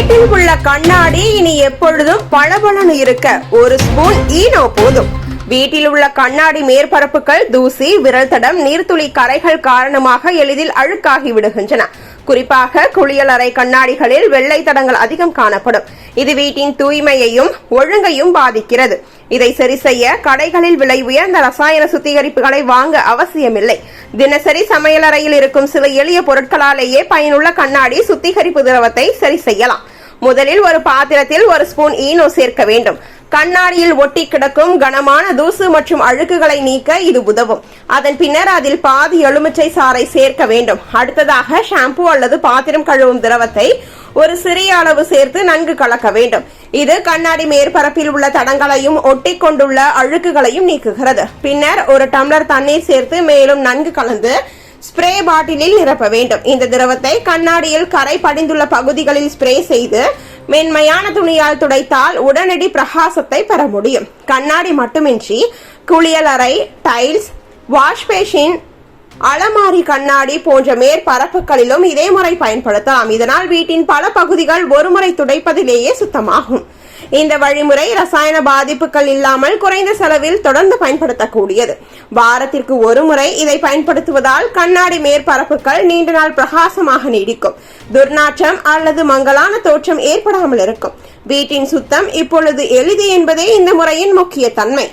வீட்டில் உள்ள கண்ணாடி இனி எப்பொழுதும் பளபளன்னு இருக்க ஒரு ஸ்பூன் ஈனோ போதும். வீட்டில் உள்ள கண்ணாடி மேற்பரப்புகள் தூசி, விரல் தடம், நீர்த்துளி கரைகள் காரணமாக எளிதில் அழுக்காகி விடுகின்றன. குறிப்பாக குளியலறை கண்ணாடிகளில் வெள்ளை தடங்கள் அதிகம் காணப்படும். இது வீட்டின் தூய்மையையும் ஒழுங்கையும் பாதிக்கிறது. இதை சரி செய்ய கடைகளில் விலை உயர்ந்த ரசாயன சுத்திகரிப்புகளை வாங்க அவசியமில்லை. தினசரி சமையலறையில் இருக்கும் சில எளிய பொருட்களாலேயே பயனுள்ள கண்ணாடி சுத்திகரிப்பு திரவத்தை சரி செய்யலாம். முதலில் ஒரு பாத்திரத்தில் ஒரு ஸ்பூன் ஈனோ சேர்க்க வேண்டும். கண்ணாடியில் ஒட்டி கிடக்கும் கனமான தூசு மற்றும் அழுக்குகளை நீக்க இது உதவும். அதன் பின்னர் அதில் பாதி எலுமிச்சை சாறை சேர்க்க வேண்டும். அடுத்ததாக ஷாம்பு அல்லது பாத்திரம் கழுவும் திரவத்தை ஒரு சிறிய அளவு சேர்த்து நன்கு கலக்க வேண்டும். இது கண்ணாடி மேற்பரப்பில் உள்ள தடங்களையும் ஒட்டி கொண்டுள்ள அழுக்குகளையும் நீக்குகிறது. பின்னர் ஒரு டம்ளர் தண்ணீர் சேர்த்து மேலும் நன்கு கலந்து ஸ்ப்ரே பாட்டிலில் நிரப்ப வேண்டும். இந்த திரவத்தை கண்ணாடியில் கரை படிந்துள்ள பகுதிகளில் ஸ்ப்ரே செய்து மென்மையான துணியால் துடைத்தால் உடனடி பிரகாசத்தை பெற முடியும். கண்ணாடி மட்டுமின்றி குளியலறை, டைல்ஸ், வாஷ் பேஷின், அலமாரி கண்ணாடி போன்ற மேற்பரப்புகளிலும் இதே முறை பயன்படுத்தலாம். இதனால் வீட்டின் பல பகுதிகள் ஒருமுறை துடைப்பதிலேயே சுத்தமாகும். இந்த வழிமுறை ரசாயன பாதிப்புகள் இல்லாமல் குறைந்த செலவில் தொடர்ந்து பயன்படுத்தக்கூடியது. வாரத்திற்கு ஒரு முறை இதை பயன்படுத்துவதால் கண்ணாடி மேற்பரப்புகள் நீண்ட நாள் பிரகாசமாக நீடிக்கும். துர்நாற்றம் அல்லது மங்கலான தோற்றம் ஏற்படாமல் இருக்கும். வீட்டின் சுத்தம் இப்பொழுது எளிது என்பதே இந்த முறையின் முக்கிய தன்மை.